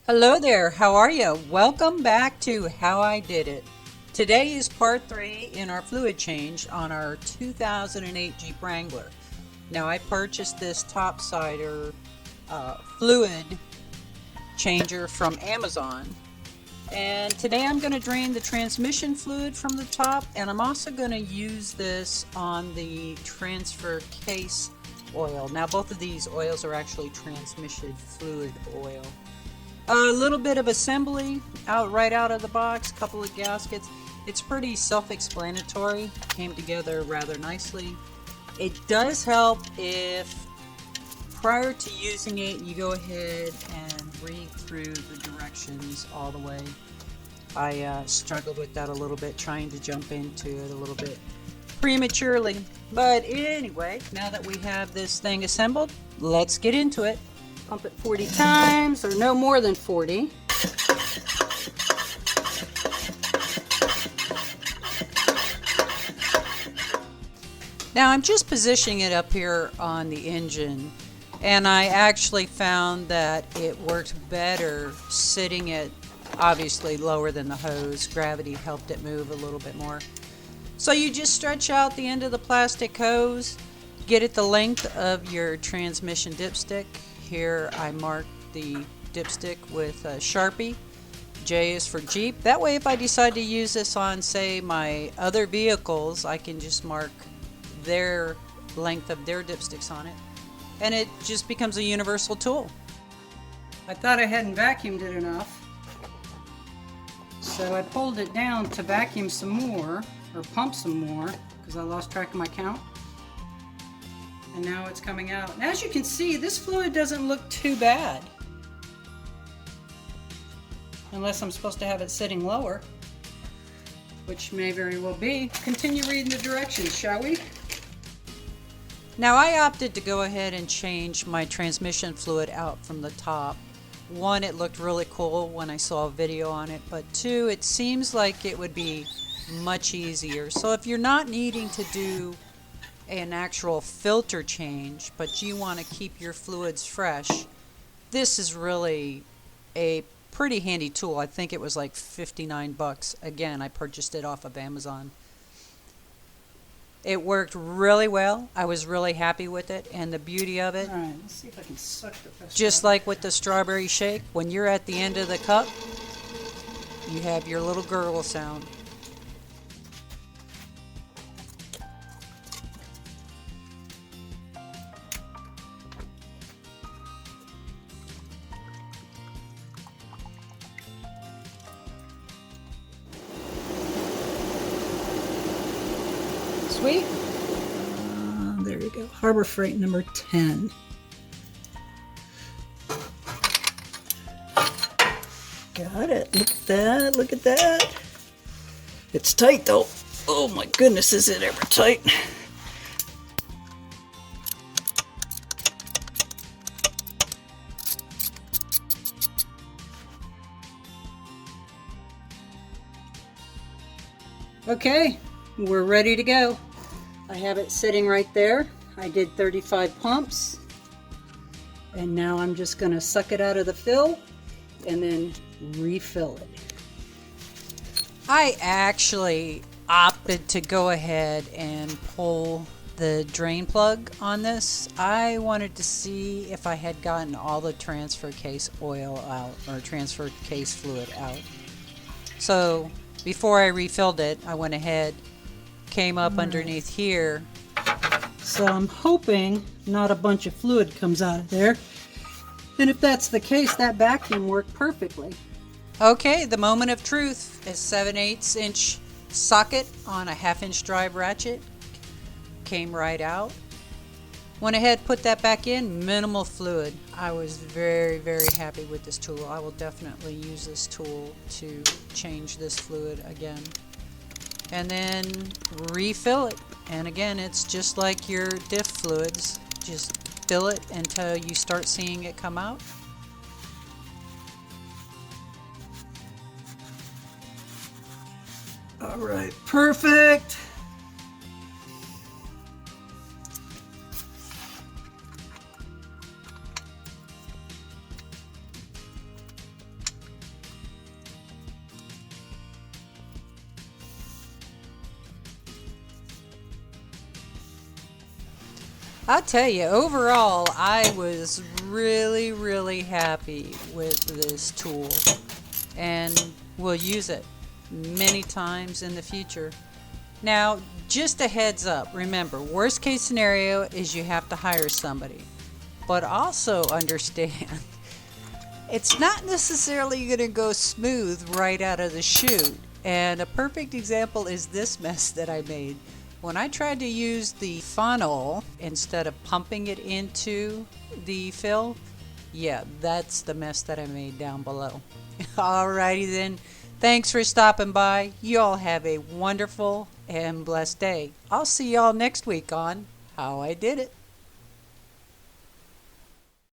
Hello there, how are you? Welcome back to How I Did It. Today is part 3 in our fluid change on our 2008 Jeep Wrangler. Now I purchased this Topsider fluid changer from Amazon. And today I'm going to drain the transmission fluid from the top, and I'm also going to use this on the transfer case oil. Now both of these oils are actually transmission fluid oil. A little bit of assembly right out of the box, a couple of gaskets. It's pretty self-explanatory, came together rather nicely. It does help if prior to using it you go ahead and read through the directions all the way. I struggled with that a little bit, trying to jump into it a little bit prematurely. But anyway, now that we have this thing assembled, let's get into it. Pump it 40 times, or no more than 40. Now I'm just positioning it up here on the engine, and I actually found that it worked better sitting it obviously lower than the hose. Gravity helped it move a little bit more. So you just stretch out the end of the plastic hose, get it the length of your transmission dipstick. Here I marked the dipstick with a Sharpie. J is for Jeep. That way if I decide to use this on, say, my other vehicles, I can just mark their length of their dipsticks on it, and it just becomes a universal tool. I thought I hadn't vacuumed it enough, so I pulled it down to vacuum some more, or pump some more, because I lost track of my count. And now it's coming out. And as you can see, this fluid doesn't look too bad. Unless I'm supposed to have it sitting lower, which may very well be. Continue reading the directions, shall we? Now I opted to go ahead and change my transmission fluid out from the top. One, it looked really cool when I saw a video on it, but two, it seems like it would be much easier. So if you're not needing to do an actual filter change, but you want to keep your fluids fresh, this is really a pretty handy tool. I think it was like 59 bucks. Again, I purchased it off of Amazon. It worked really well. I was really happy with it, and the beauty of it, Alright, let's see if I can suck the rest just out. like with the strawberry shake, when you're at the end of the cup, you have your little gurgle sound. Sweet. There you go. Harbor Freight number 10. Got it. Look at that. Look at that. It's tight though. Oh my goodness, is it ever tight? Okay, we're ready to go. I have it sitting right there. I did 35 pumps, and now I'm just going to suck it out of the fill and then refill it. I actually opted to go ahead and pull the drain plug on this. I wanted to see if I had gotten all the transfer case oil out, or transfer case fluid out. So before I refilled it, I went ahead, came up underneath here. So I'm hoping not a bunch of fluid comes out of there. And if that's the case, that vacuum worked perfectly. Okay, the moment of truth. A 7/8 inch socket on a 1/2 inch drive ratchet came right out. Went ahead, put that back in, minimal fluid. I was very, very happy with this tool. I will definitely use this tool to change this fluid again. And then refill it. And again, it's just like your diff fluids. Just fill it until you start seeing it come out. All right, perfect. I'll tell you, overall, I was really, really happy with this tool and will use it many times in the future. Now, just a heads up, remember, worst case scenario is you have to hire somebody. But also understand, it's not necessarily going to go smooth right out of the chute. And a perfect example is this mess that I made. When I tried to use the funnel instead of pumping it into the fill, yeah, that's the mess that I made down below. Alrighty then. Thanks for stopping by. You all have a wonderful and blessed day. I'll see y'all next week on How I Did It.